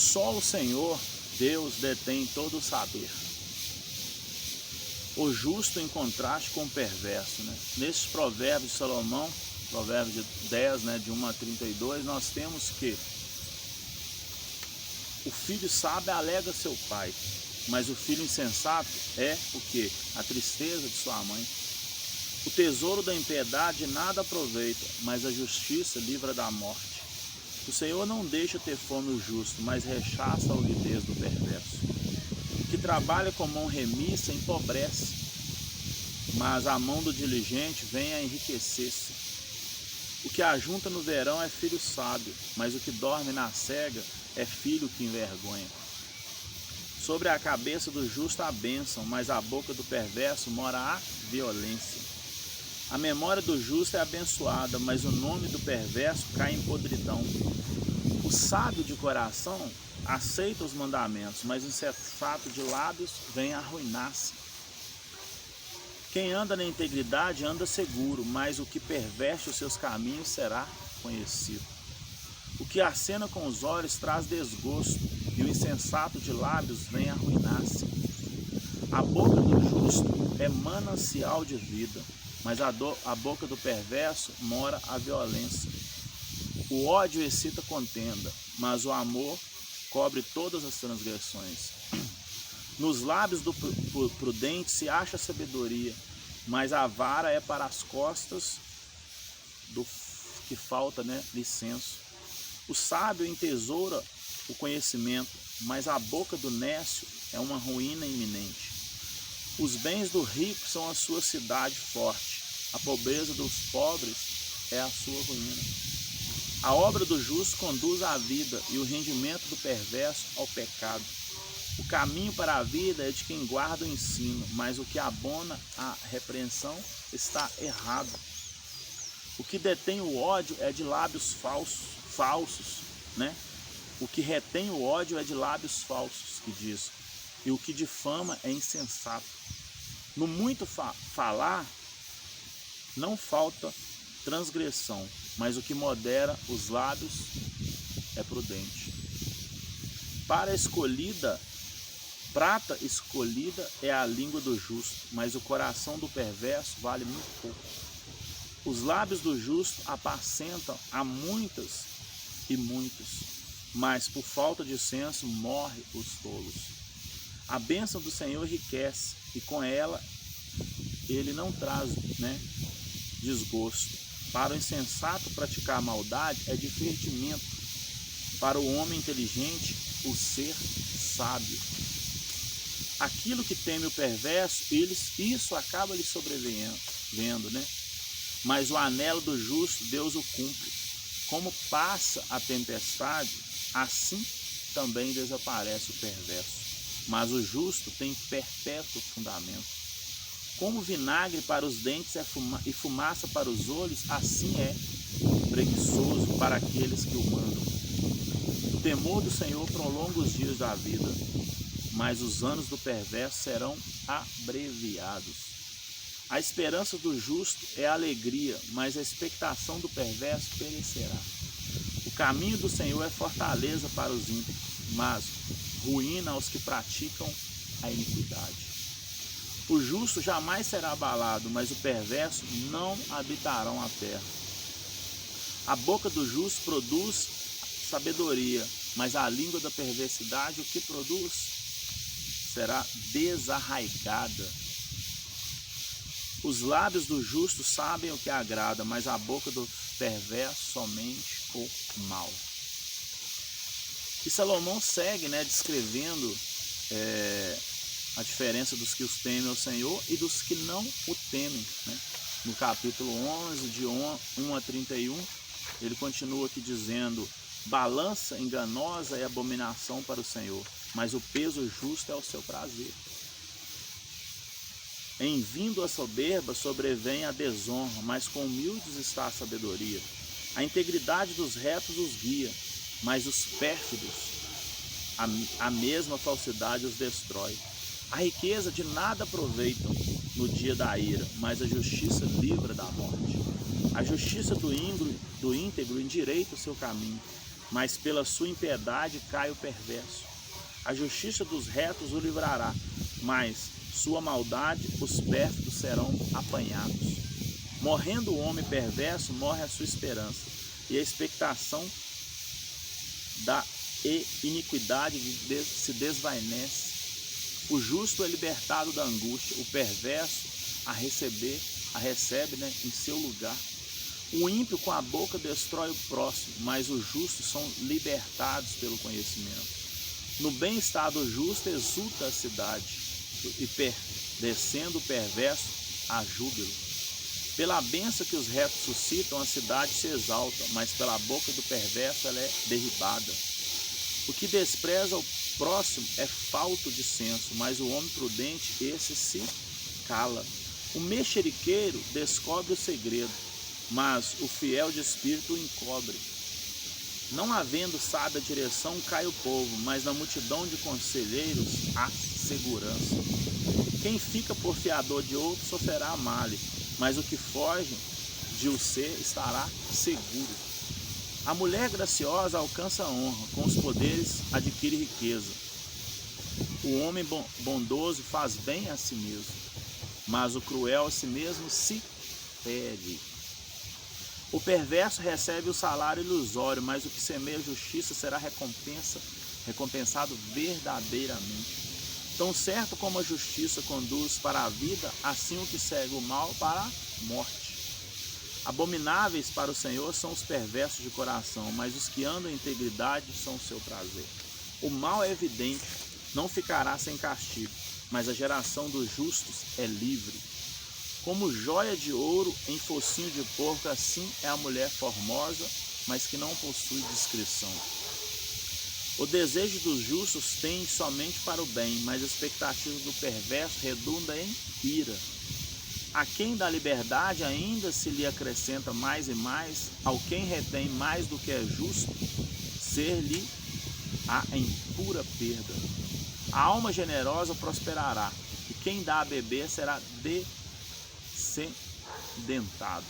Só o Senhor, Deus, detém todo o saber. O justo em contraste com o perverso, né? Nesses provérbios de Salomão, provérbio de 10, né, de 1 a 32, nós temos que o filho sábio alega seu pai, mas o filho insensato é o quê? A tristeza de sua mãe. O tesouro da impiedade nada aproveita, mas a justiça livra da morte. O Senhor não deixa ter fome o justo, mas rechaça a avidez do perverso. O que trabalha com mão remissa empobrece, mas a mão do diligente vem a enriquecer-se. O que ajunta no verão é filho sábio, mas o que dorme na cega é filho que envergonha. Sobre a cabeça do justo a bênção, mas a boca do perverso mora a violência. A memória do justo é abençoada, mas o nome do perverso cai em podridão. O sábio de coração aceita os mandamentos, mas o insensato de lábios vem a arruinar-se. Quem anda na integridade anda seguro, mas o que perverte os seus caminhos será conhecido. O que acena com os olhos traz desgosto, e o insensato de lábios vem a arruinar-se. A boca do justo é manancial de vida, mas a boca do perverso mora a violência. O ódio excita contenda, mas o amor cobre todas as transgressões. Nos lábios do prudente se acha sabedoria, mas a vara é para as costas do que falta, né, licença. O sábio entesoura o conhecimento, mas a boca do nécio é uma ruína iminente. Os bens do rico são a sua cidade forte, a pobreza dos pobres é a sua ruína. A obra do justo conduz à vida e o rendimento do perverso ao pecado. O caminho para a vida é de quem guarda o ensino, mas o que abona a repreensão está errado. O que detém o ódio é de lábios falsos, né? O que retém o ódio é de lábios falsos, que diz. E o que difama é insensato. No muito falar, não falta transgressão, mas o que modera os lábios é prudente. Para a escolhida, prata escolhida é a língua do justo, mas o coração do perverso vale muito pouco. Os lábios do justo apacentam a muitas e muitos, mas por falta de senso morre os tolos. A bênção do Senhor enriquece, e com ela ele não traz, né, desgosto. Para o insensato praticar a maldade é divertimento, para o homem inteligente o ser sábio. Aquilo que teme o perverso, isso acaba lhe sobrevivendo, né? Mas o anelo do justo, Deus o cumpre. Como passa a tempestade, assim também desaparece o perverso. Mas o justo tem perpétuo fundamento. Como vinagre para os dentes e fumaça para os olhos, assim é preguiçoso para aqueles que o mandam. O temor do Senhor prolonga os dias da vida, mas os anos do perverso serão abreviados. A esperança do justo é alegria, mas a expectação do perverso perecerá. O caminho do Senhor é fortaleza para os íntegros, mas ruína aos que praticam a iniquidade. O justo jamais será abalado, mas o perverso não habitarão a terra. A boca do justo produz sabedoria, mas a língua da perversidade o que produz? Será desarraigada. Os lábios do justo sabem o que agrada, mas a boca do perverso somente o mal. E Salomão segue, né, descrevendo a diferença dos que os temem ao Senhor e dos que não o temem, né? No capítulo 11, de 1 a 31, ele continua aqui dizendo: balança enganosa é abominação para o Senhor, mas o peso justo é o seu prazer. Em vindo a soberba sobrevém a desonra, mas com humildes está a sabedoria. A integridade dos retos os guia, mas os pérfidos, a mesma falsidade os destrói. A riqueza de nada aproveitam no dia da ira, mas a justiça livra da morte. A justiça do íntegro endireita o seu caminho, mas pela sua impiedade cai o perverso. A justiça dos retos o livrará, mas sua maldade os pérfidos serão apanhados. Morrendo o homem perverso, morre a sua esperança, e a expectação da iniquidade se desvanece. O justo é libertado da angústia, o perverso a recebe em seu lugar. O ímpio com a boca destrói o próximo, mas os justos são libertados pelo conhecimento. No bem-estar do justo exulta a cidade, e descendo o perverso a júbilo. Pela bênção que os retos suscitam, a cidade se exalta, mas pela boca do perverso ela é derribada. O que despreza o próximo é falto de senso, mas o homem prudente, esse se cala. O mexeriqueiro descobre o segredo, mas o fiel de espírito o encobre. Não havendo sábia direção, cai o povo, mas na multidão de conselheiros há segurança. Quem fica por fiador de outro sofrerá male, mas o que foge de o ser estará seguro. A mulher graciosa alcança a honra, com os poderes adquire riqueza. O homem bondoso faz bem a si mesmo, mas o cruel a si mesmo se fere. O perverso recebe o salário ilusório, mas o que semeia justiça será recompensado verdadeiramente. Tão certo como a justiça conduz para a vida, assim o que segue o mal para a morte. Abomináveis para o Senhor são os perversos de coração, mas os que andam em integridade são o seu prazer. O mal é evidente, não ficará sem castigo, mas a geração dos justos é livre. Como joia de ouro em focinho de porco, assim é a mulher formosa, mas que não possui discrição. O desejo dos justos tende somente para o bem, mas a expectativa do perverso redunda em ira. A quem dá liberdade ainda se lhe acrescenta mais e mais, ao quem retém mais do que é justo, ser-lhe-á em pura perda. A alma generosa prosperará, e quem dá a beber será descendentado.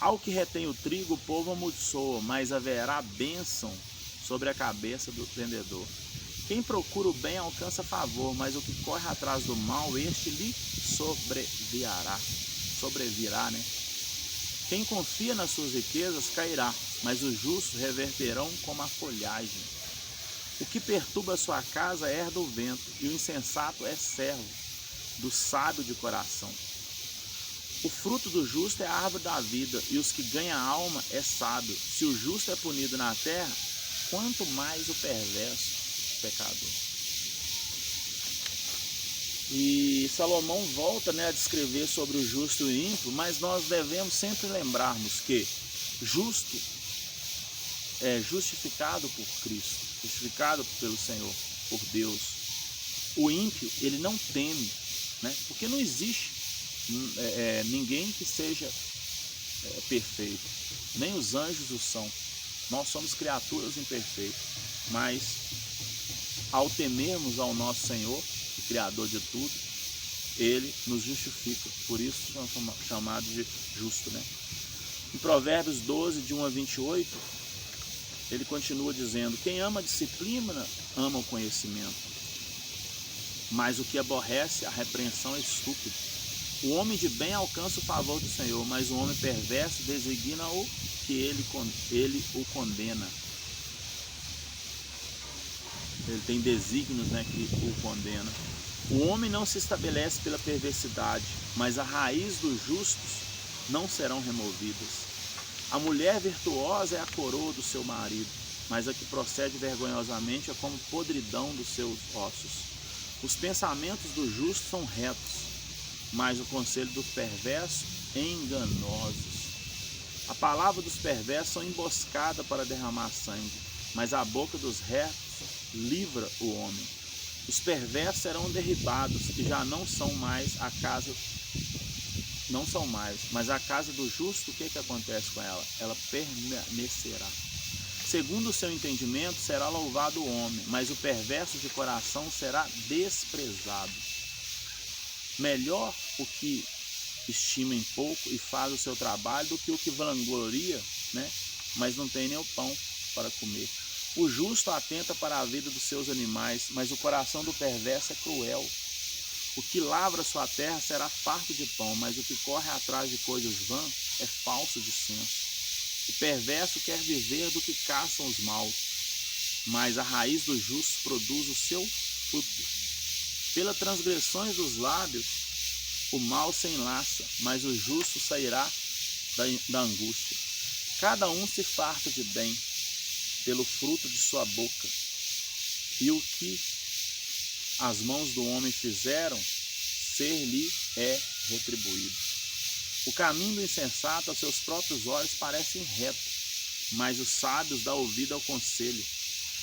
Ao que retém o trigo, o povo amaldiçoa, mas haverá bênção sobre a cabeça do vendedor. Quem procura o bem alcança favor, mas o que corre atrás do mal, este lhe sobrevirá, né? Quem confia nas suas riquezas cairá, mas os justos reverterão como a folhagem. O que perturba a sua casa herda o vento, e o insensato é servo do sábio de coração. O fruto do justo é a árvore da vida, e os que ganham a alma é sábio. Se o justo é punido na terra, quanto mais o perverso pecador. E Salomão volta, a descrever sobre o justo e o ímpio, mas nós devemos sempre lembrarmos que justo é justificado por Cristo, justificado pelo Senhor, por Deus. O ímpio, ele não teme, porque não existe ninguém que seja perfeito, nem os anjos o são. Nós somos criaturas imperfeitas, mas ao temermos ao nosso Senhor, o Criador de tudo, Ele nos justifica, por isso somos chamados de justo, Em Provérbios 12, de 1 a 28, ele continua dizendo: quem ama a disciplina, ama o conhecimento, mas o que aborrece a repreensão é estúpido. O homem de bem alcança o favor do Senhor, mas o homem perverso designa o que ele o condena. Ele tem desígnios, que o condena. O homem não se estabelece pela perversidade, mas a raiz dos justos não serão removidas. A mulher virtuosa é a coroa do seu marido, mas a que procede vergonhosamente é como podridão dos seus ossos. Os pensamentos do justo são retos, mas o conselho do perverso enganosos. A palavra dos perversos são emboscada para derramar sangue, mas a boca dos retos livra o homem. Os perversos serão derribados e já não são mais, mas a casa do justo, o que acontece com ela? Ela permanecerá. Segundo o seu entendimento será louvado o homem, mas o perverso de coração será desprezado. Melhor o que estima em pouco e faz o seu trabalho do que o que vangloria, mas não tem nem o pão. para comer. O justo atenta para a vida dos seus animais, mas o coração do perverso é cruel. O que lavra sua terra será farto de pão, mas o que corre atrás de coisas vãs é falso de senso. O perverso quer viver do que caçam os maus, mas a raiz dos justos produz o seu fruto. Pelas transgressões dos lábios, o mal se enlaça, mas o justo sairá da angústia. Cada um se farta de bem pelo fruto de sua boca, e o que as mãos do homem fizeram, ser-lhe é retribuído. O caminho do insensato aos seus próprios olhos parece reto, mas os sábios dão ouvido ao conselho.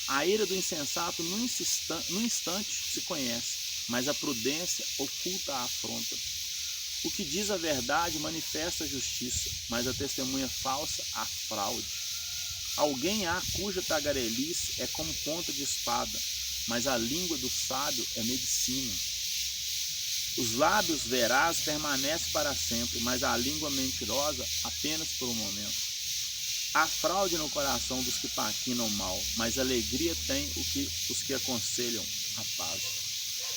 A ira do insensato num instante se conhece, mas a prudência oculta a afronta. O que diz a verdade manifesta a justiça, mas a testemunha falsa a fraude. Alguém há cuja tagarelice é como ponta de espada, mas a língua do sábio é medicina. Os lábios verazes permanecem para sempre, mas a língua mentirosa apenas por um momento. Há fraude no coração dos que maquinam mal, mas alegria tem os que aconselham a paz.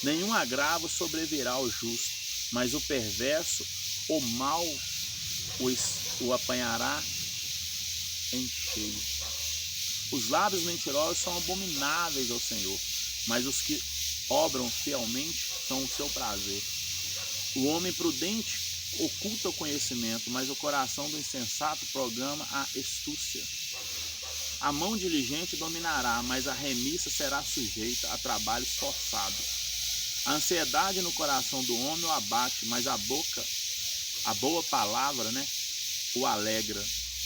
Nenhum agravo sobrevirá ao justo, mas o perverso, o mal o apanhará em cheio. Os lábios mentirosos são abomináveis ao Senhor, mas os que obram fielmente são o seu prazer. O homem prudente oculta o conhecimento, mas o coração do insensato programa a astúcia. A mão diligente dominará, mas a remissa será sujeita a trabalhos forçados. A ansiedade no coração do homem o abate, mas a boa palavra, o alegra.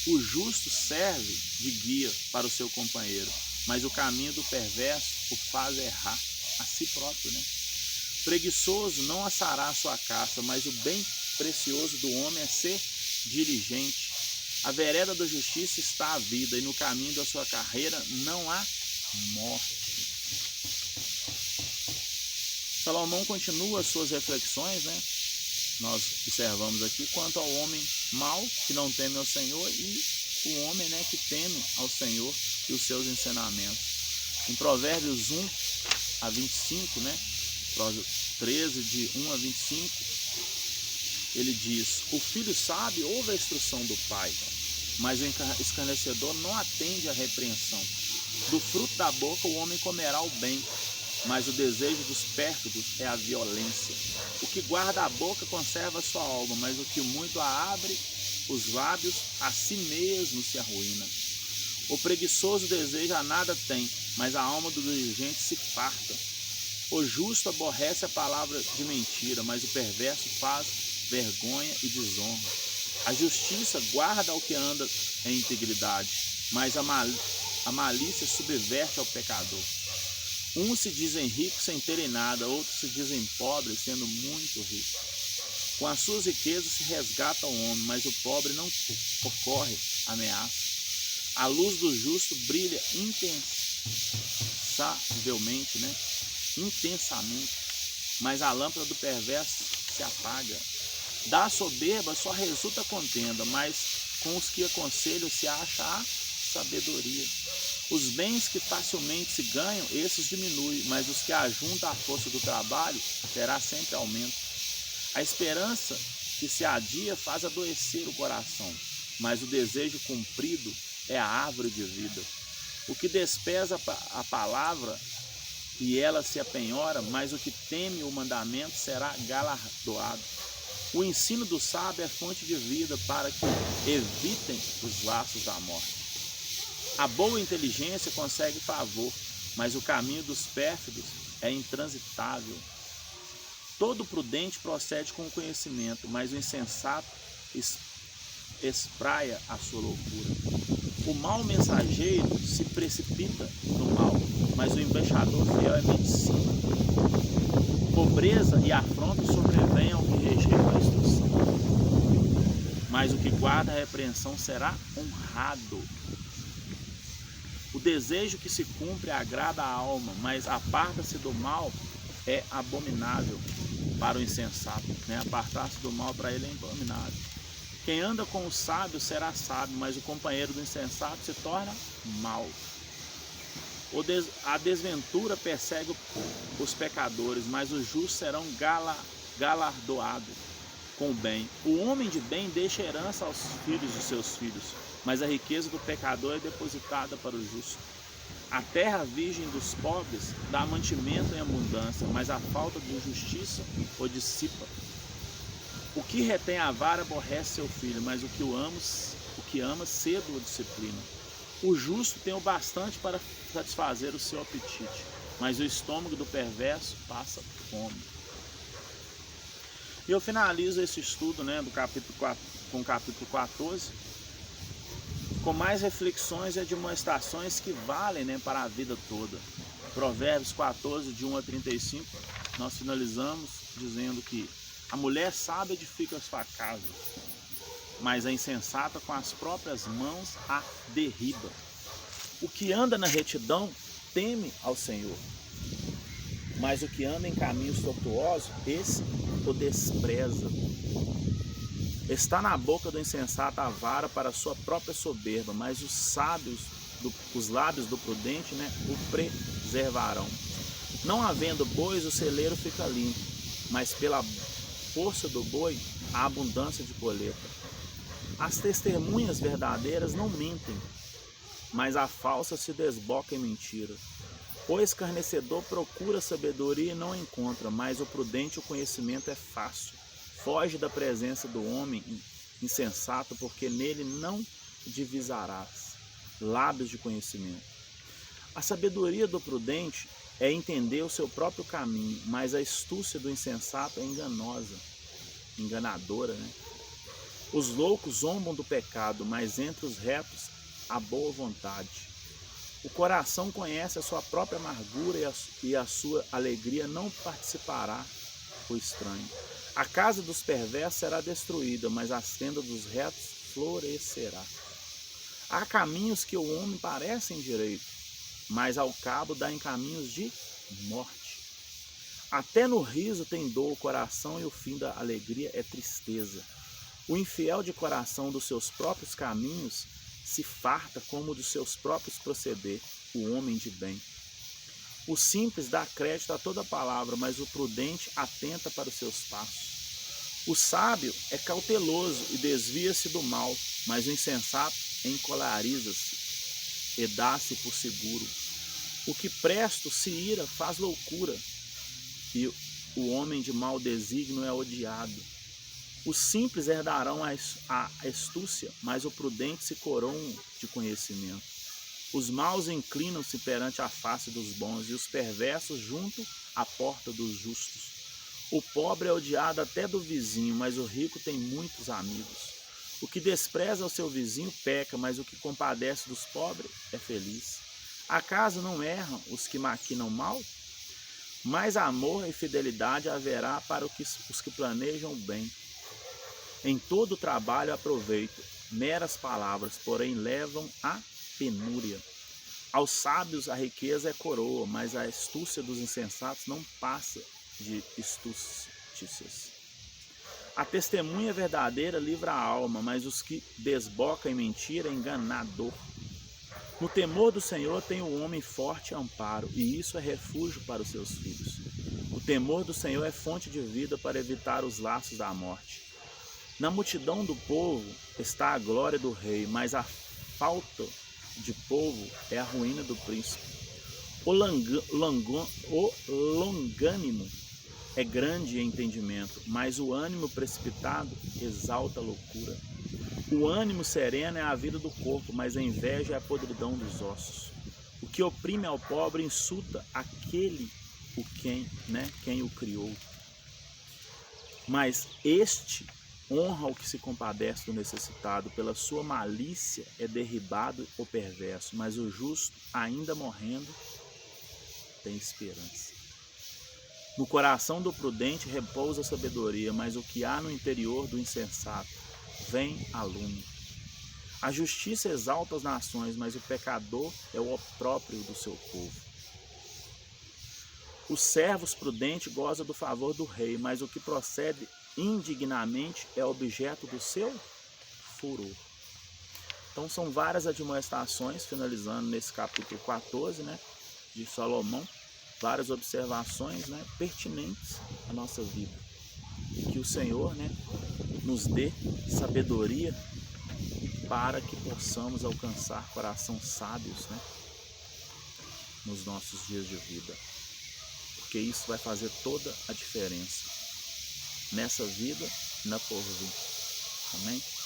O justo serve de guia para o seu companheiro, mas o caminho do perverso o faz errar a si próprio. Preguiçoso não assará a sua caça, mas o bem precioso do homem é ser diligente. A vereda da justiça está a vida, e no caminho da sua carreira não há morte. Salomão continua as suas reflexões, Nós observamos aqui quanto ao homem mau que não teme ao Senhor e o homem, que teme ao Senhor e os seus ensinamentos. Em Provérbios 1 a 25, Provérbios 13, de 1 a 25, ele diz: o filho sábio ouve a instrução do pai, mas o escarnecedor não atende à repreensão. Do fruto da boca o homem comerá o bem, mas o desejo dos pérfidos é a violência. O que guarda a boca conserva a sua alma, mas o que muito a abre os lábios, a si mesmo se arruína. O preguiçoso deseja nada tem, mas a alma do diligente se farta. O justo aborrece a palavra de mentira, mas o perverso faz vergonha e desonra. A justiça guarda o que anda em integridade, mas a malícia subverte ao pecador. Uns se dizem ricos sem terem nada, outros se dizem pobres sendo muito ricos. Com as suas riquezas se resgata o homem, mas o pobre não ocorre ameaça. A luz do justo brilha intensamente, mas a lâmpada do perverso se apaga. Da soberba só resulta contenda, mas com os que aconselham se acha a sabedoria. Os bens que facilmente se ganham, esses diminuem, mas os que ajuntam à força do trabalho, terá sempre aumento. A esperança que se adia faz adoecer o coração, mas o desejo cumprido é a árvore de vida. O que despreza a palavra e ela se apenhora, mas o que teme o mandamento será galardoado. O ensino do sábio é fonte de vida para que evitem os laços da morte. A boa inteligência consegue favor, mas o caminho dos pérfidos é intransitável. Todo prudente procede com o conhecimento, mas o insensato espraia a sua loucura. O mau mensageiro se precipita no mal, mas o embaixador fiel é medicina. Pobreza e afronta sobrevêm ao que rejeita a instrução, mas o que guarda a repreensão será honrado. O desejo que se cumpre agrada a alma, mas aparta-se do mal é abominável para o insensato. Apartar-se do mal para ele é abominável. Quem anda com o sábio será sábio, mas o companheiro do insensato se torna mau. A desventura persegue os pecadores, mas os justos serão galardoados com o bem. O homem de bem deixa herança aos filhos de seus filhos, mas a riqueza do pecador é depositada para o justo. A terra virgem dos pobres dá mantimento em abundância, mas a falta de justiça o dissipa. O que retém a vara aborrece seu filho, mas o que ama cedo o disciplina. O justo tem o bastante para satisfazer o seu apetite, mas o estômago do perverso passa fome. E eu finalizo esse estudo, do capítulo 4, com o capítulo 14, com mais reflexões e admoestações que valem, para a vida toda. Provérbios 14, de 1 a 35, nós finalizamos dizendo que a mulher sábia edifica a sua casa, mas a insensata com as próprias mãos a derriba. O que anda na retidão teme ao Senhor, mas o que anda em caminhos tortuosos, esse o despreza. Está na boca do insensato a vara para a sua própria soberba, mas os lábios do prudente, o preservarão. Não havendo bois, o celeiro fica limpo, mas pela força do boi, a abundância de colheita. As testemunhas verdadeiras não mentem, mas a falsa se desboca em mentira. O escarnecedor procura sabedoria e não encontra, mas o prudente o conhecimento é fácil. Foge da presença do homem insensato, porque nele não divisarás. Lábios de conhecimento. A sabedoria do prudente é entender o seu próprio caminho, mas a astúcia do insensato é enganadora. Os loucos zombam do pecado, mas entre os retos há boa vontade. O coração conhece a sua própria amargura e a sua alegria não participará o estranho. A casa dos perversos será destruída, mas a tenda dos retos florescerá. Há caminhos que o homem parecem direito, mas ao cabo dá em caminhos de morte. Até no riso tem dor o coração, e o fim da alegria é tristeza. O infiel de coração dos seus próprios caminhos se farta como dos seus próprios proceder, o homem de bem. O simples dá crédito a toda palavra, mas o prudente atenta para os seus passos. O sábio é cauteloso e desvia-se do mal, mas o insensato encolariza-se e dá-se por seguro. O que presto se ira faz loucura, e o homem de mau desígnio é odiado. Os simples herdarão a astúcia, mas o prudente se coroa de conhecimento. Os maus inclinam-se perante a face dos bons, e os perversos junto à porta dos justos. O pobre é odiado até do vizinho, mas o rico tem muitos amigos. O que despreza o seu vizinho peca, mas o que compadece dos pobres é feliz. Acaso não erram os que maquinam mal? Mais amor e fidelidade haverá para os que planejam o bem. Em todo trabalho aproveito, meras palavras, porém levam à penúria. Aos sábios a riqueza é coroa, mas a astúcia dos insensatos não passa de estúcias. A testemunha verdadeira livra a alma, mas os que desbocam em mentira é enganador. No temor do Senhor tem o homem forte amparo, e isso é refúgio para os seus filhos. O temor do Senhor é fonte de vida para evitar os laços da morte. Na multidão do povo está a glória do rei, mas a falta de povo é a ruína do príncipe. O longânimo é grande em entendimento, mas o ânimo precipitado exalta a loucura. O ânimo sereno é a vida do corpo, mas a inveja é a podridão dos ossos. O que oprime ao pobre insulta aquele quem o criou. Mas este honra o que se compadece do necessitado, pela sua malícia é derribado o perverso, mas o justo, ainda morrendo, tem esperança. No coração do prudente repousa a sabedoria, mas o que há no interior do insensato vem a lume. A justiça exalta as nações, mas o pecador é o opróbrio do seu povo. Os servos prudentes gozam do favor do rei, mas o que procede indignamente é objeto do seu furor. Então são várias admoestações, finalizando nesse capítulo 14, né, de Salomão, várias observações, né, pertinentes à nossa vida. E que o Senhor, né, nos dê sabedoria para que possamos alcançar corações sábios, né, nos nossos dias de vida. Porque isso vai fazer toda a diferença nessa vida e na por vir. Amém?